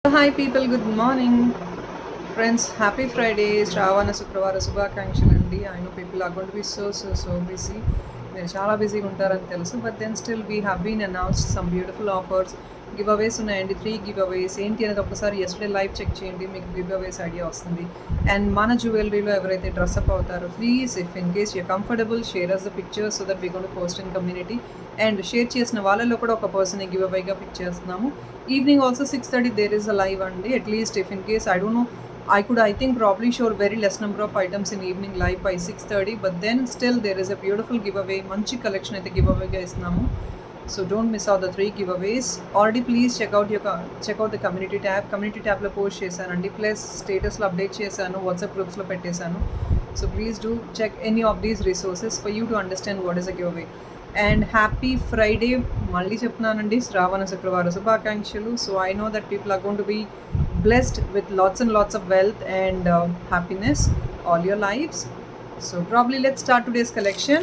Hi people, good morning. Friends, happy Friday, Shravana Sukravara Subhakankshalandi. I know people are going to be so busy. మీరు చాలా బిజీగా ఉంటారని తెలుసు, but then still we have been announced some beautiful offers. Giveaways ఉన్నాయండి, 3 give అవేస్ ఏంటి అనేది ఒకసారి yesterday live check చేయండి, మీకు గివ్ అవేస్ ఐడియా వస్తుంది. అండ్ మన జ్యువెలరీలో ఎవరైతే డ్రెస్అప్ అవుతారో please if in case you comfortable share us the pictures so that we gonna to post in community. And share చేసిన వాళ్ళలో కూడా ఒక పర్సన్ గివ్ అవేగా పిక్ చేస్తున్నాము. Evening also 6:30 there is a live అండి. At least if in case I don't know, I think probably show very less number of items in evening live by 6:30, but then still there is a beautiful giveaway. Manchi collection అయితే giveaway గా ఇస్తున్నాము. So don't miss out the 3 giveaways. Already please check out the community tab. Community tab లో post చేశానండి. Plus స్టేటస్లో update చేశాను, WhatsApp గ్రూప్స్లో పెట్టేశాను. So please do check any of these resources for you to understand what is a giveaway. And happy Friday మళ్ళీ చెప్తున్నానండి, శ్రావణ శుక్రవార శుభాకాంక్షలు. So I know that people are going to be blessed with lots and lots of wealth and happiness all your lives. So probably let's start today's collection.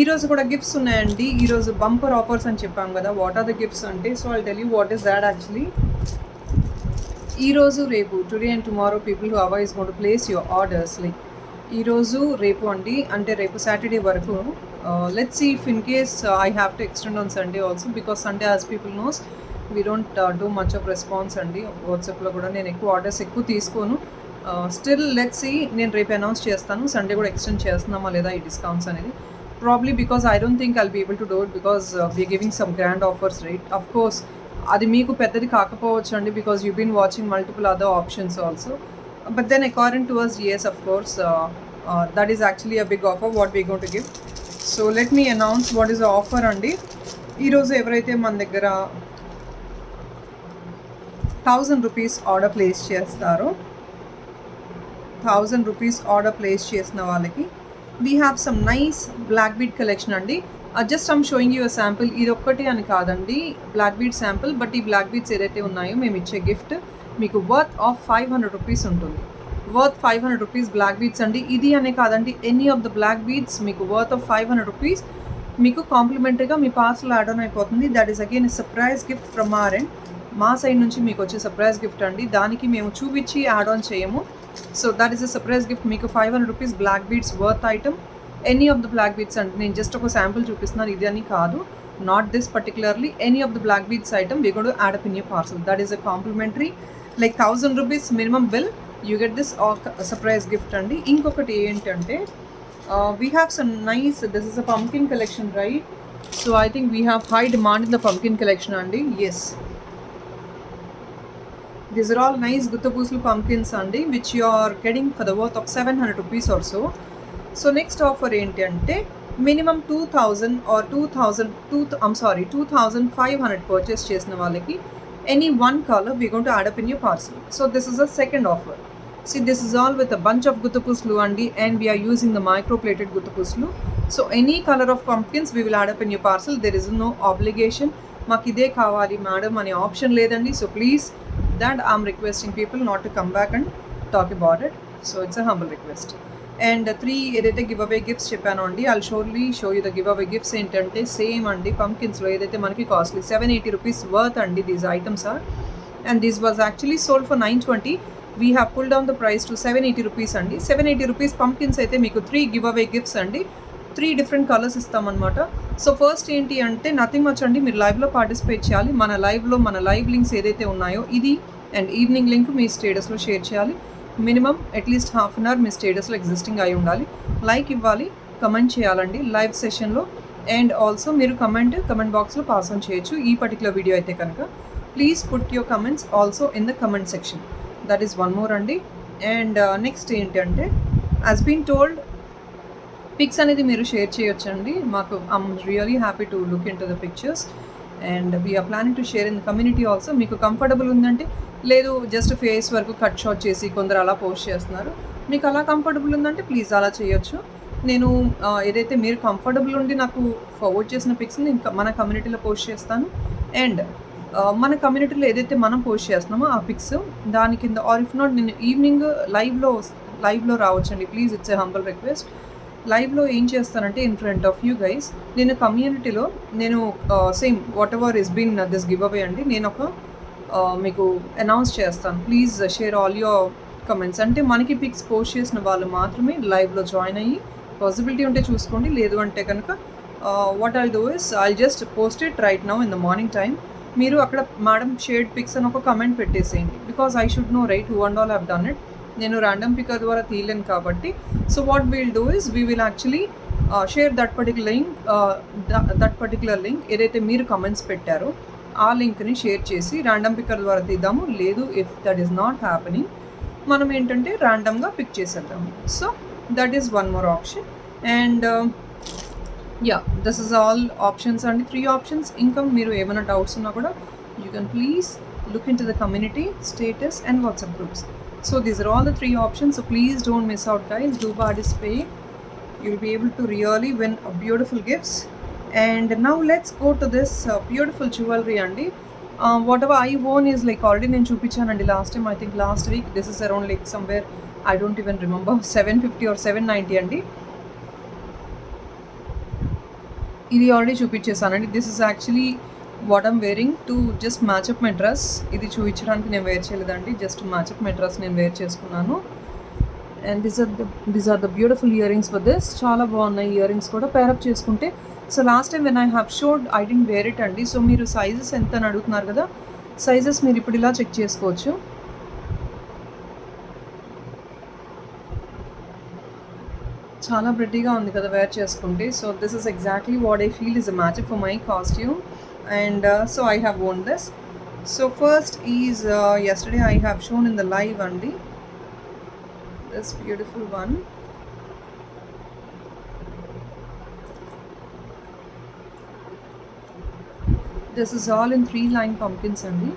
ఈరోజు కూడా gifts ఉన్నాయండి. ఈరోజు bumper offers అని చెప్పాం కదా, వాట్ ఆర్ ద గిఫ్ట్స్ అంటే, so I'll tell you what is that actually. ఈరోజు రేపు, today and tomorrow people who our is gone to place your orders. Like ఈరోజు రేపు అండి, అంటే రేపు సాటర్డే వరకు. Let's see if in case I have to extend on Sunday also, because Sunday as people knows we don't do much of response అండి. వాట్సాప్లో కూడా నేను ఎక్కువ ఆర్డర్స్ ఎక్కువ తీసుకోను. స్టిల్ లెట్స్ సీ, నేను రేపు అనౌన్స్ చేస్తాను సండే కూడా ఎక్స్టెండ్ చేస్తున్నామా లేదా ఈ డిస్కౌంట్స్ అనేది. Probably because I don't think I'll be able to do it, because we're giving some grand offers right. Of course అది మీకు పెద్దది కాకపోవచ్చు అండి, because you been watching multiple other options also. But then according to us, yes of course, that is actually a big offer what we're going to give. So let me announce what is the offer అండి. ఈరోజు ఎవరైతే మన దగ్గర 1000 rupees order place చేస్తారో, 1000 rupees order place చేసిన వాళ్ళకి we have some nice black bead collection అండి. Just I'm showing you a sample. ఇది ఒక్కటి అని కాదండి, బ్లాక్ బీడ్ శాంపుల్. బట్ ఈ బ్లాక్ బీడ్స్ ఏదైతే ఉన్నాయో మేము ఇచ్చే గిఫ్ట్ మీకు వర్త్ ఆఫ్ 500 రూపీస్ ఉంటుంది. వర్త్ 500 రూపీస్ బ్లాక్ బీడ్స్ అండి. ఇది అనే కాదండి, any of the black beads మీకు వర్త్ ఆఫ్ 500 రూపీస్ మీకు కాంప్లిమెంటరీగా మీ పార్సల్ యాడ్ ఆన్ అయిపోతుంది. That is again surprise gift from our end. మా సైడ్ నుంచి మీకు వచ్చే సర్ప్రైజ్ గిఫ్ట్ అండి, దానికి మేము చూపించి యాడ్ ఆన్ చేయము. So that is a surprise gift. మీకు 500 rupees black beads worth item, any of the black beads అండి. నేను జస్ట్ ఒక శాంపుల్ చూపిస్తున్నాను, ఇది అని కాదు, not this particularly. Any of the black beads item we got to add up in your parcel. That is a complimentary. Like 1000 rupees minimum bill, you get this surprise gift అండి. ఇంకొకటి ఏంటంటే, we have some nice, this is a pumpkin collection right. So I think we have high demand in the pumpkin collection అండి. Yes, these are all nice Guttapusul pumpkins andi, which you are getting for the worth of 700 rupees or so. So next offer enti ante, minimum 2000 or 2500 purchase chesina vallaki any one color we are going to add up in your parcel. So this is a second offer. See, this is all with a bunch of Guttapuslu andi, and we are using the micro plated Guttapuslu. So any color of pumpkins we will add up in your parcel. There is no obligation, మాకు ఇదే కావాలి madam అనే option లేదండి. So please, that I'm requesting people not to come back and talk about it. So it's a humble request. And 3 ఏదైతే give away gifts చెప్పానో అండి, I'll surely show you the give away gifts. ఏంటంటే same అండి, పంకిన్స్లో ఏదైతే మనకి costly 780 rupees worth అండి these items are. And this was actually sold for 920. We have pull down the price to 780 rupees అండి. 780 rupees pumpkins అయితే మీకు 3 give away gifts అండి. 3 డిఫరెంట్ కలర్స్ ఇస్తామన్నమాట. సో ఫస్ట్ ఏంటి అంటే, నథింగ్ మచ్ అండి, మీరు లైవ్లో పార్టిసిపేట్ చేయాలి. మన లైవ్ లింక్స్ ఏదైతే ఉన్నాయో ఇది అండ్ ఈవినింగ్ లింక్ మీ స్టేటస్లో షేర్ చేయాలి. Minimum at least half an hour మీ స్టేటస్లో ఎగ్జిస్టింగ్ అయి ఉండాలి. లైక్ ఇవ్వాలి, కమెంట్ చేయాలండి లైవ్ సెషన్లో. అండ్ ఆల్సో మీరు కమెంట్ బాక్స్లో పాస్ ఆన్ చేయొచ్చు ఈ పర్టికులర్ వీడియో అయితే కనుక. Please put your comments also in the comment section. That is one more అండి. అండ్ నెక్స్ట్ ఏంటంటే, యాజ్ బీన్ టోల్డ్, పిక్స్ అనేది మీరు షేర్ చేయొచ్చండి మాకు. I'm really happy to look in to the pictures. And we're planning to share in the community also. మీకు comfortable ఉందంటే, లేదు just face వరకు కట్ షాట్ చేసి కొందరు అలా పోస్ట్ చేస్తున్నారు, మీకు అలా కంఫర్టబుల్ ఉందంటే ప్లీజ్ అలా చేయొచ్చు. నేను ఏదైతే మీరు కంఫర్టబుల్ ఉండి నాకు ఫార్వర్డ్ చేసిన పిక్స్ని ఇంకా మన కమ్యూనిటీలో పోస్ట్ చేస్తాను. అండ్ మన కమ్యూనిటీలో ఏదైతే మనం పోస్ట్ చేస్తున్నామో ఆ పిక్స్ దాని కింద, ఆర్ ఇఫ్ నాట్ నేను ఈవినింగ్ లైవ్లో రావచ్చండి. Please, it's a humble request. లైవ్లో ఏం చేస్తానంటే, in front of you guys, నేను కమ్యూనిటీలో నేను same whatever is been this giveaway అండి, నేను ఒక మీకు అనౌన్స్ చేస్తాను. Please share all your comments. అంటే మనకి పిక్స్ పోస్ట్ చేసిన వాళ్ళు మాత్రమే లైవ్లో జాయిన్ అయ్యి, పాసిబిలిటీ ఉంటే చూసుకోండి, లేదు అంటే కనుక what I'll do is I'll just post it right now in the morning time. మీరు అక్కడ మేడం షేర్డ్ పిక్స్ అని ఒక కమెంట్ పెట్టేసేయండి, because I should know right who and all have done it. నేను ర్యాండమ్ పికర్ ద్వారా తీయలేను కాబట్టి. So what will do is we will actually share that particular link ఏదైతే మీరు కమెంట్స్ పెట్టారో ఆ లింక్ని షేర్ చేసి ర్యాండమ్ పికర్ ద్వారా తీద్దాము. లేదు, if that is not happening, మనం ఏంటంటే ర్యాండమ్గా పిక్ చేసేద్దాము. So that is one more option. And this is all options అండి, 3 ఆప్షన్స్. ఇంకా మీరు ఏమైనా డౌట్స్ ఉన్నా కూడా you can please look into the community, status and WhatsApp groups. So these are all the 3 options. So please don't miss out, guys. Do participate. You'll be able to really win a beautiful gifts. And now let's go to this beautiful jewelry andi. Whatever I won is like already నేను చూపించానండి last time. I think last week. This is around like somewhere I don't even remember 750 or 790 అండి. ఇది already చూపించేసానండి. This is actually what I'm wearing to just match up my dress. ఇది చూపించడానికి నేను wear చేయలేదండి, just match up my dress నేను wear చేసుకున్నాను. And these are the beautiful earrings for this. చాలా బాగున్నాయి ఇయర్ రింగ్స్ కూడా పేరప్ చేసుకుంటే. So last time when I have showed I didn't wear it అండి. సో మీరు సైజెస్ ఎంత అని అడుగుతున్నారు కదా, సైజెస్ మీరు ఇప్పుడు ఇలా చెక్ చేసుకోవచ్చు. చాలా ప్రెట్టీగా ఉంది కదా వేర్ చేసుకుంటే. So this is exactly what I feel is a మ్యాచప్ for my costume. And so I have worn this. So first is yesterday I have shown in the live andi this beautiful one. This is all in 3-line pumpkins andi.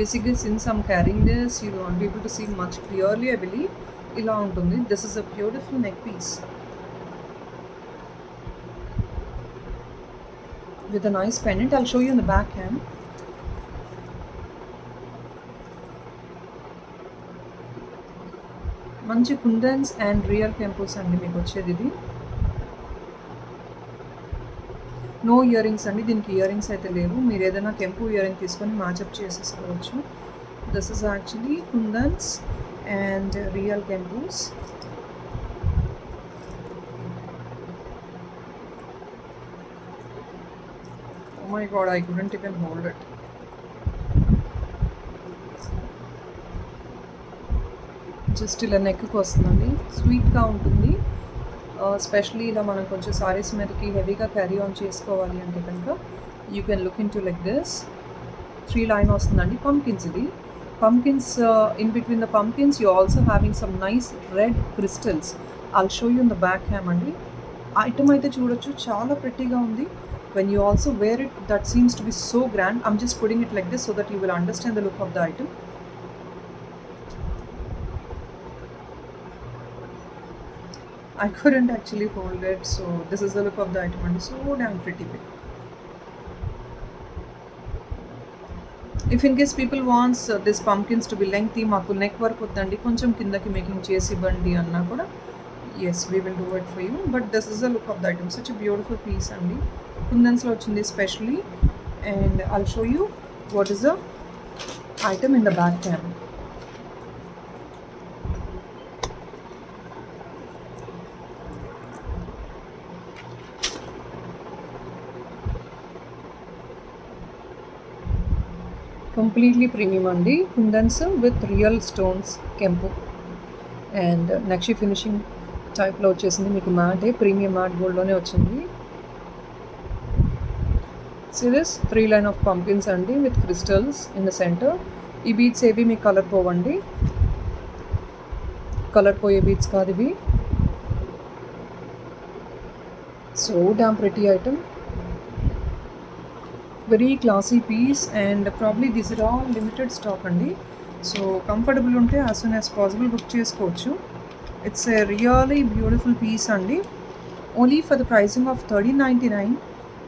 Basically since I'm carrying this, you won't be able to see much clearly, I believe. Ila untundi. This is a beautiful neck piece with a nice pendant. I'll show you in the back cam. మంచి కుందన్స్ and real కెంపుస్ అండి మీకు వచ్చేది. ఇది no ear rings అండి, దీనికి ear rings అయితే లేవు. మీరు ఏదైనా కెంపు ఇయర్ రింగ్ తీసుకొని మ్యాచప్ చేసేసుకోవచ్చు. This is actually kundans and real kempus. Oh my god, I couldn't even hold it. జస్ట్ ఇలా నెక్కి వస్తుందండి, స్వీట్గా ఉంటుంది. స్పెషలీ ఇలా మనం కొంచెం సారీస్ మీదకి హెవీగా క్యారీ ఆన్ చేసుకోవాలి అంటే కనుక you can look in to like this. 3-line వస్తుందండి. పంకిన్స్, ఇది pumpkins. In between the pumpkins you also having some nice red crystals. I'll show you in the back ham అండి. ఐటమ్ అయితే చూడొచ్చు, చాలా ప్రెట్టీగా ఉంది. When you also wear it, that seems to be so grand. I'm just putting it like this so that you will understand the look of the item. I couldn't actually hold it, so this is the look of the item and it's so damn pretty big. If in case people wants this pumpkins to be lengthy, maaku neck work vaddandi, koncham kindaki making chesi bandi anna kuda, yes, we will do it for you. But this is the look of the item. Such a beautiful piece andi. కుందన్స్లో వచ్చింది especially. And I'll show you what is the item in the back cam. Completely premium అండి. కుందన్స్ with real stones కెంపు and nakshi finishing టైప్లో వచ్చేసింది. మీకు మ్యాటే premium matte గోల్డ్లోనే వచ్చింది. See this 3-line of pumpkins అండి with crystals in the center. ఈ beads ఏవి మీకు కలర్ పోవండి, కలర్ పోయే బీడ్స్ కాదు ఇవి. So damn pretty item, very classy piece and probably this are all limited stock అండి. సో కంఫర్టబుల్ ఉంటే as soon as possible book చేసుకోవచ్చు. It's a really beautiful piece అండి. Only for the pricing of 1399.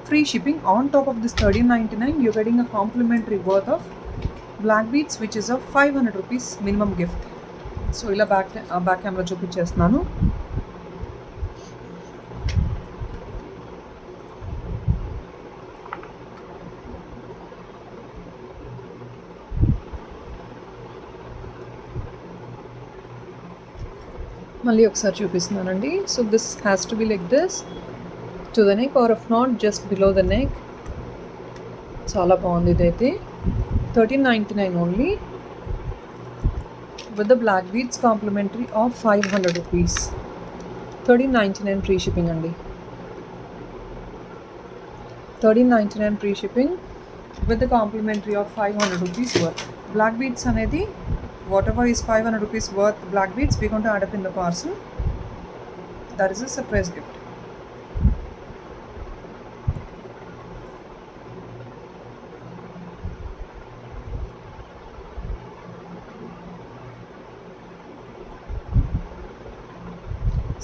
Free shipping. On top of this 1399, you're getting a complimentary worth of black beads, which is a 500 rupees minimum gift. So ila back camera చూపించేస్తున్నాను. మళ్ళీ ఒకసారి చూపిస్తున్నానండి. So this has to be like this to the neck are if not just below the neck. చాలా బాగుంది ఇదైతే. 1399 only with the black beads complimentary of 500 rupees. 1399 free shipping అండి. 1399 free shipping with the complimentary of 500 rupees worth. Black beads అనేది whatever is 500 rupees worth black beads we're going to add up in the parcel. That is a surprise gift.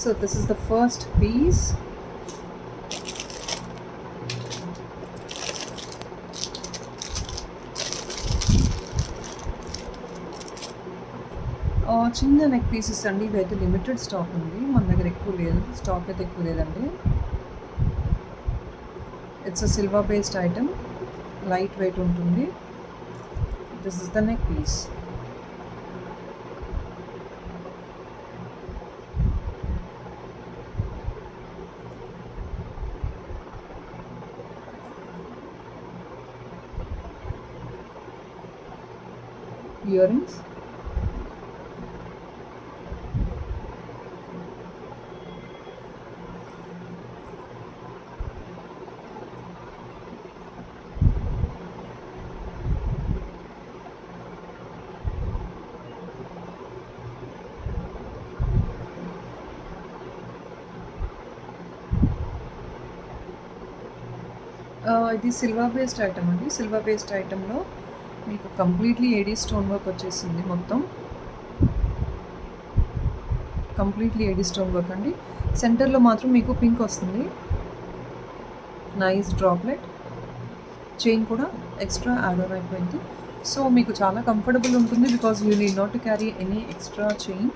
So this is the first piece. చిన్న neck pieces అండి. ఇవైతే limited stock ఉంది, మన దగ్గర ఎక్కువ లేదు, stock అయితే ఎక్కువ లేదండి. It's a silver based item, light weight ఉంటుంది. This is the neck piece. Earrings. ఇది సిల్వర్ బేస్డ్ ఐటమ్ అండి. సిల్వర్ బేస్డ్ ఐటెంలో మీకు కంప్లీట్లీ ఏడీ స్టోన్ వర్క్ వచ్చేసింది. మొత్తం కంప్లీట్లీ ఏడీ స్టోన్ వర్క్ అండి. సెంటర్లో మాత్రం మీకు పింక్ వస్తుంది. Nice droplet. చైన్ కూడా ఎక్స్ట్రా యాడ్ ఆన్ అయిపోయింది. సో మీకు చాలా కంఫర్టబుల్ ఉంటుంది because you need not to carry any extra chain.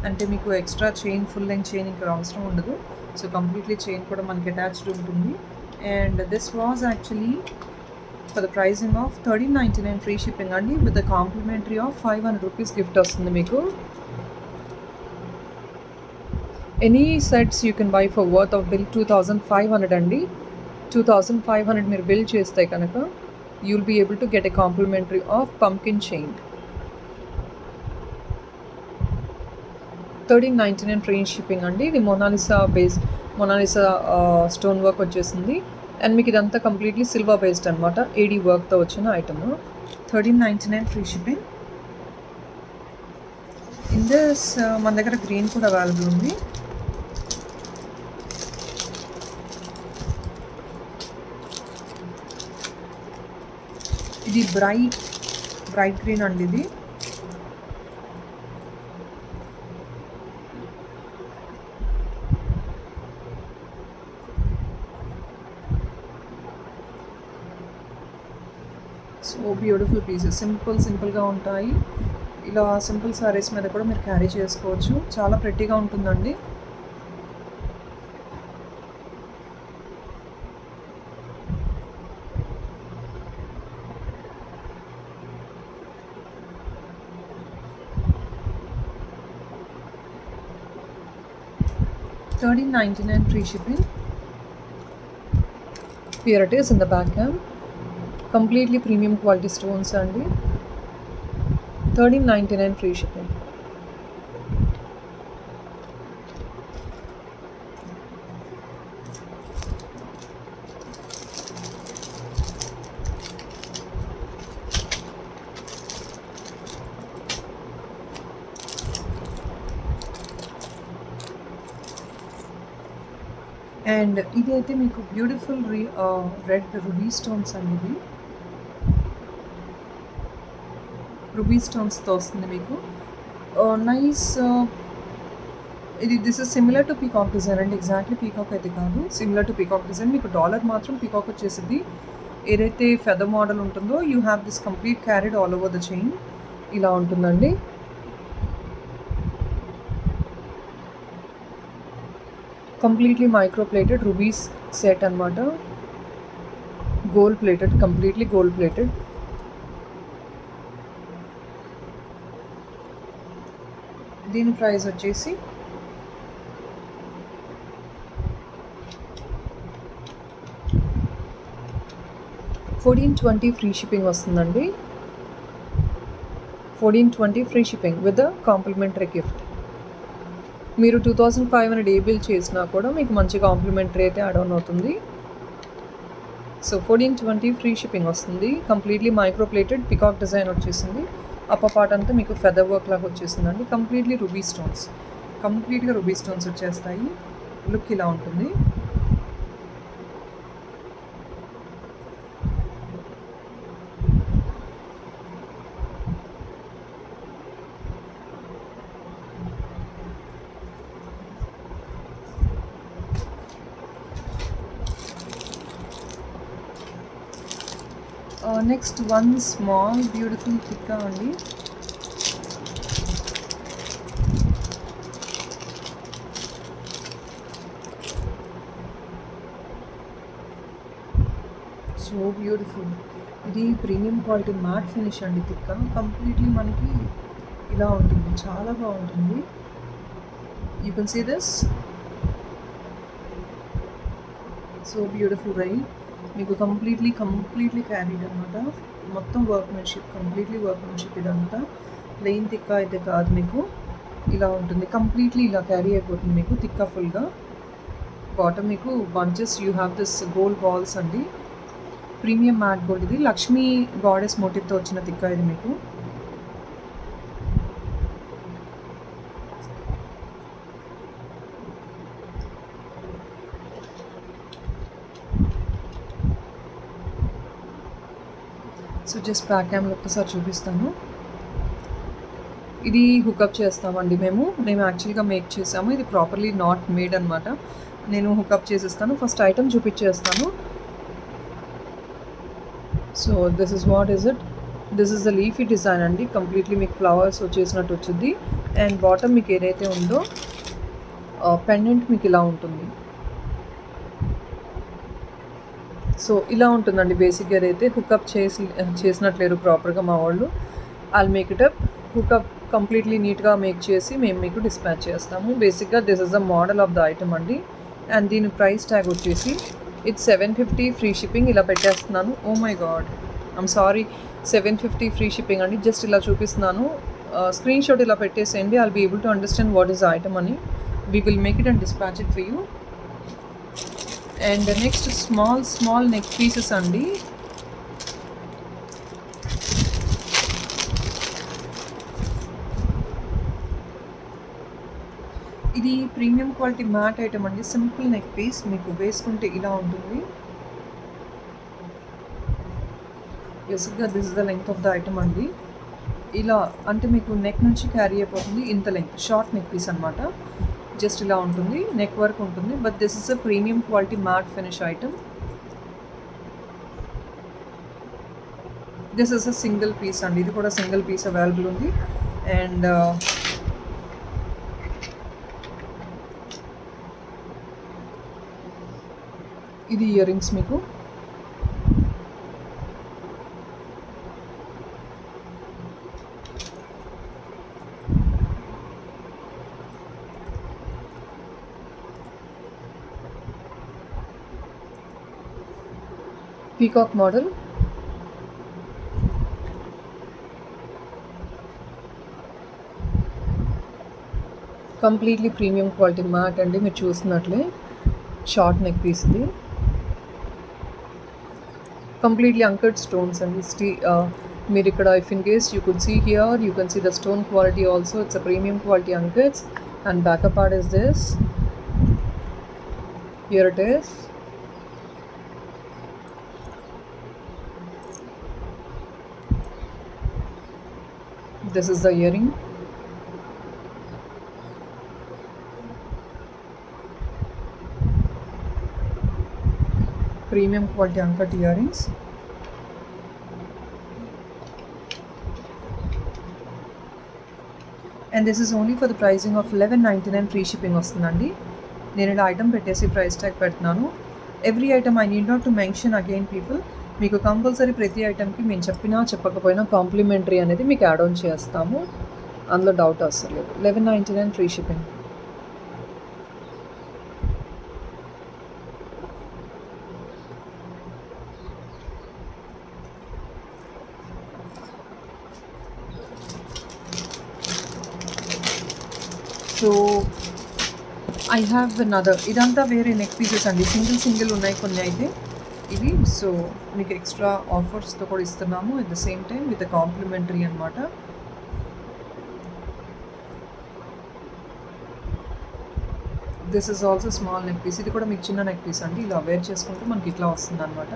అంటే మీకు extra chain, full length chain ఇంకా అవసరం ఉండదు. సో కంప్లీట్లీ చైన్ కూడా మనకి అటాచ్డ్ ఉంటుంది. And this was actually for the pricing of 1399 free shipping అండి, with the complimentary of 500 rupees gift వస్తుంది మీకు. Any sets you can buy for worth of bill 2500 అండి. 2500 మీరు బిల్ చేస్తే కనుక you will be able to get a complimentary of pumpkin chain. 1399 free shipping అండి. ఇది Mona Lisa stone work వచ్చేసింది. అండ్ మీకు ఇదంతా కంప్లీట్లీ సిల్వర్ బేస్డ్ అనమాట, ఏడీ వర్క్తో వచ్చిన item. 1399 free shipping. In this మన దగ్గర గ్రీన్ కూడా అవైలబుల్ ఉంది. ఇది బ్రైట్ గ్రీన్ అండి. ఇది సో బ్యూటిఫుల్ పీసెస్. సింపుల్గా ఉంటాయి. ఇలా సింపుల్ సారీస్ మీద కూడా మీరు క్యారీ చేసుకోవచ్చు. చాలా ప్రెట్టీగా ఉంటుందండి. $13.99 free shipping. Here it is in the back cam. Completely premium quality stones అండి. 1399 free shipping. అండ్ ఇది అయితే మీకు బ్యూటిఫుల్ రెడ్ రూబీ స్టోన్స్ అండి. ఇది రూబీ స్టోన్స్తో వస్తుంది మీకు. Nice. This is similar to peacock design అండి. ఎగ్జాక్ట్లీ పీకాక్ అయితే కాదు, సిమిలర్ టు పీకాక్ డిజైన్. మీకు డాలర్ మాత్రం పీకాక్ వచ్చేసింది. ఏదైతే ఫెదర్ మోడల్ ఉంటుందో you have this complete carried all over the chain. ఇలా ఉంటుందండి. Completely micro plated rubies set అనమాట. Gold plated, completely gold plated. దీని ప్రైస్ వచ్చేసి 1420 ఫ్రీ షిప్పింగ్ వస్తుందండి. 1420 free shipping with complimentary gift. మీరు 2500 ఏ బిల్ చేసినా కూడా మీకు మంచి కాంప్లిమెంటరీ అయితే యాడ్ ఆన్ అవుతుంది. సో 1420 ఫ్రీ షిప్పింగ్ వస్తుంది. Completely micro plated peacock design వచ్చేసింది. అప్పర్ పార్ట్ అంతా మీకు ఫెదర్ వర్క్ లాగా వచ్చేసిందండి. కంప్లీట్లీ రూబీ స్టోన్స్, కంప్లీట్గా రూబీ స్టోన్స్ వచ్చేస్తాయి. లుక్ ఇలా ఉంటుంది. Next one small beautiful tikka అండి. So beautiful. ఇది ప్రీమియం క్వాలిటీ మ్యాట్ ఫినిష్ అండి. టిక్కా కంప్లీట్లీ మనకి ఇలా ఉంటుంది, చాలా బాగుంటుంది. You can see this. So beautiful right. మీకు కంప్లీట్లీ క్యారీడ్ అనమాట. మొత్తం వర్క్మెన్షిప్, కంప్లీట్లీ వర్క్మెన్షిప్. ఇదంతా ప్లెయిన్ తిక్కా అయితే కాదు, మీకు ఇలా ఉంటుంది. కంప్లీట్లీ ఇలా క్యారీ అయిపోతుంది మీకు తిక్కా ఫుల్గా. బాటమ్ మీకు bunches, you have this gold balls అండి. Premium matte gold. ఇది లక్ష్మీ గాడెస్ మోటివ్తో వచ్చిన తిక్కా ఇది మీకు. సో జస్ట్ బ్యాక్ క్యామ్లో ఒక్కసారి చూపిస్తాను. ఇది హుకప్ చేస్తామండి మేము యాక్చువల్గా మేక్ చేసాము. ఇది ప్రాపర్లీ నాట్ మేడ్ అనమాట. నేను హుకప్ చేసేస్తాను. ఫస్ట్ ఐటమ్ చూపించేస్తాను. So this is what is it. This is the leafy design అండి. కంప్లీట్లీ మీకు ఫ్లవర్స్ వచ్చేసినట్టు వచ్చింది. అండ్ బాటమ్ మీకు ఏదైతే ఉందో పెండెంట్ మీకు ఇలా ఉంటుంది. సో ఇలా ఉంటుందండి బేసిక్గా. అయితే హుకప్ చేసినట్లేరు ప్రాపర్గా మా వాళ్ళు. I'll make it up. Hook up completely నీట్గా మేక్ చేసి మేము మీకు డిస్పాచ్ చేస్తాము. బేసిక్గా this is the model of the item అండి. అండ్ దీని ప్రైస్ ట్యాగ్ వచ్చేసి ఇట్స్ 750 ఫ్రీ షిప్పింగ్. ఇలా పెట్టేస్తున్నాను. Oh my god, I'm sorry. 750 free shipping అండి. జస్ట్ ఇలా చూపిస్తున్నాను. స్క్రీన్ షాట్ ఇలా పెట్టేసేయండి. I'll be able to understand what is the item అని. We will make it and dispatch it for you. And next small neck pieces అండి. ఇది premium quality matte item అండి. Simple neck piece, మీకు వేసుకుంటే ఇలా ఉంటుంది. బేసిక్గా this is the length of the item అండి. ఇలా అంటే మీకు నెక్ నుంచి క్యారీ అయిపోతుంది. ఇంత లెంగ్త్ షార్ట్ నెక్ పీస్ అనమాట. జస్ట్ ఇలా ఉంటుంది, నెక్ వర్క్ ఉంటుంది. But this is a premium quality matte finish item. This is a single piece అండి. ఇది కూడా సింగిల్ పీస్ అవైలబుల్ ఉంది. అండ్ ఇది ఇయర్ రింగ్స్ మీకు. Peacock model. Completely premium quality matte అండి. మీరు చూసినట్లే షార్ట్ నెక్ పీస్ ఇది. కంప్లీట్లీ అంకర్డ్ స్టోన్స్ అండి. మీరు ఇక్కడ if in case you could see here, you can see the stone quality also. It's a premium quality uncuts. And back up part is this. Here it is. This is the earring. Premium quality uncut earrings. And this is only for the pricing of $11.99 free shipping వస్తుందండి. నేను ఇలా item పెట్టేసి price tag పెడుతున్నాను. Every item I need not to mention again people. మీకు compulsory ప్రతి ఐటమ్కి మేము చెప్పినా చెప్పకపోయినా కాంప్లిమెంటరీ అనేది మీకు యాడ్ ఆన్ చేస్తాము. అందులో డౌట్ అసలు లేదు. $11.99 free shipping. So I have another, ఇదంతా వేరే నెక్ పీసెస్ అండి, సింగిల్ ఉన్నాయి కొన్ని అయితే ఇవి. సో మీకు ఎక్స్ట్రా ఆఫర్స్తో కూడా ఇస్తున్నాము at the same time with complimentary అనమాట. This is also small neck piece, ఇది కూడా మీకు చిన్న నెక్ పీస్ అండి, ఇలా వేర్ చేసుకుంటే మనకి ఇట్లా వస్తుంది అనమాట.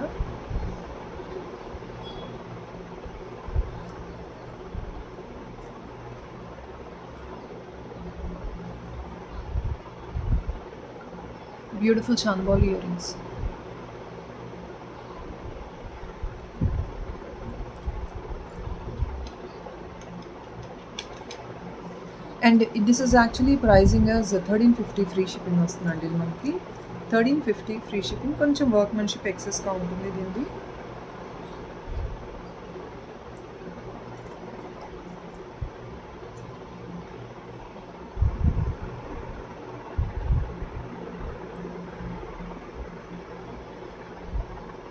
Beautiful chandbali earrings. And this is actually pricing as 1350 free shipping వస్తుందండి మనకి. 1350 ఫ్రీ షిప్పింగ్, కొంచెం వర్క్మెన్షిప్ ఎక్సెస్గా ఉంటుంది దీనిది.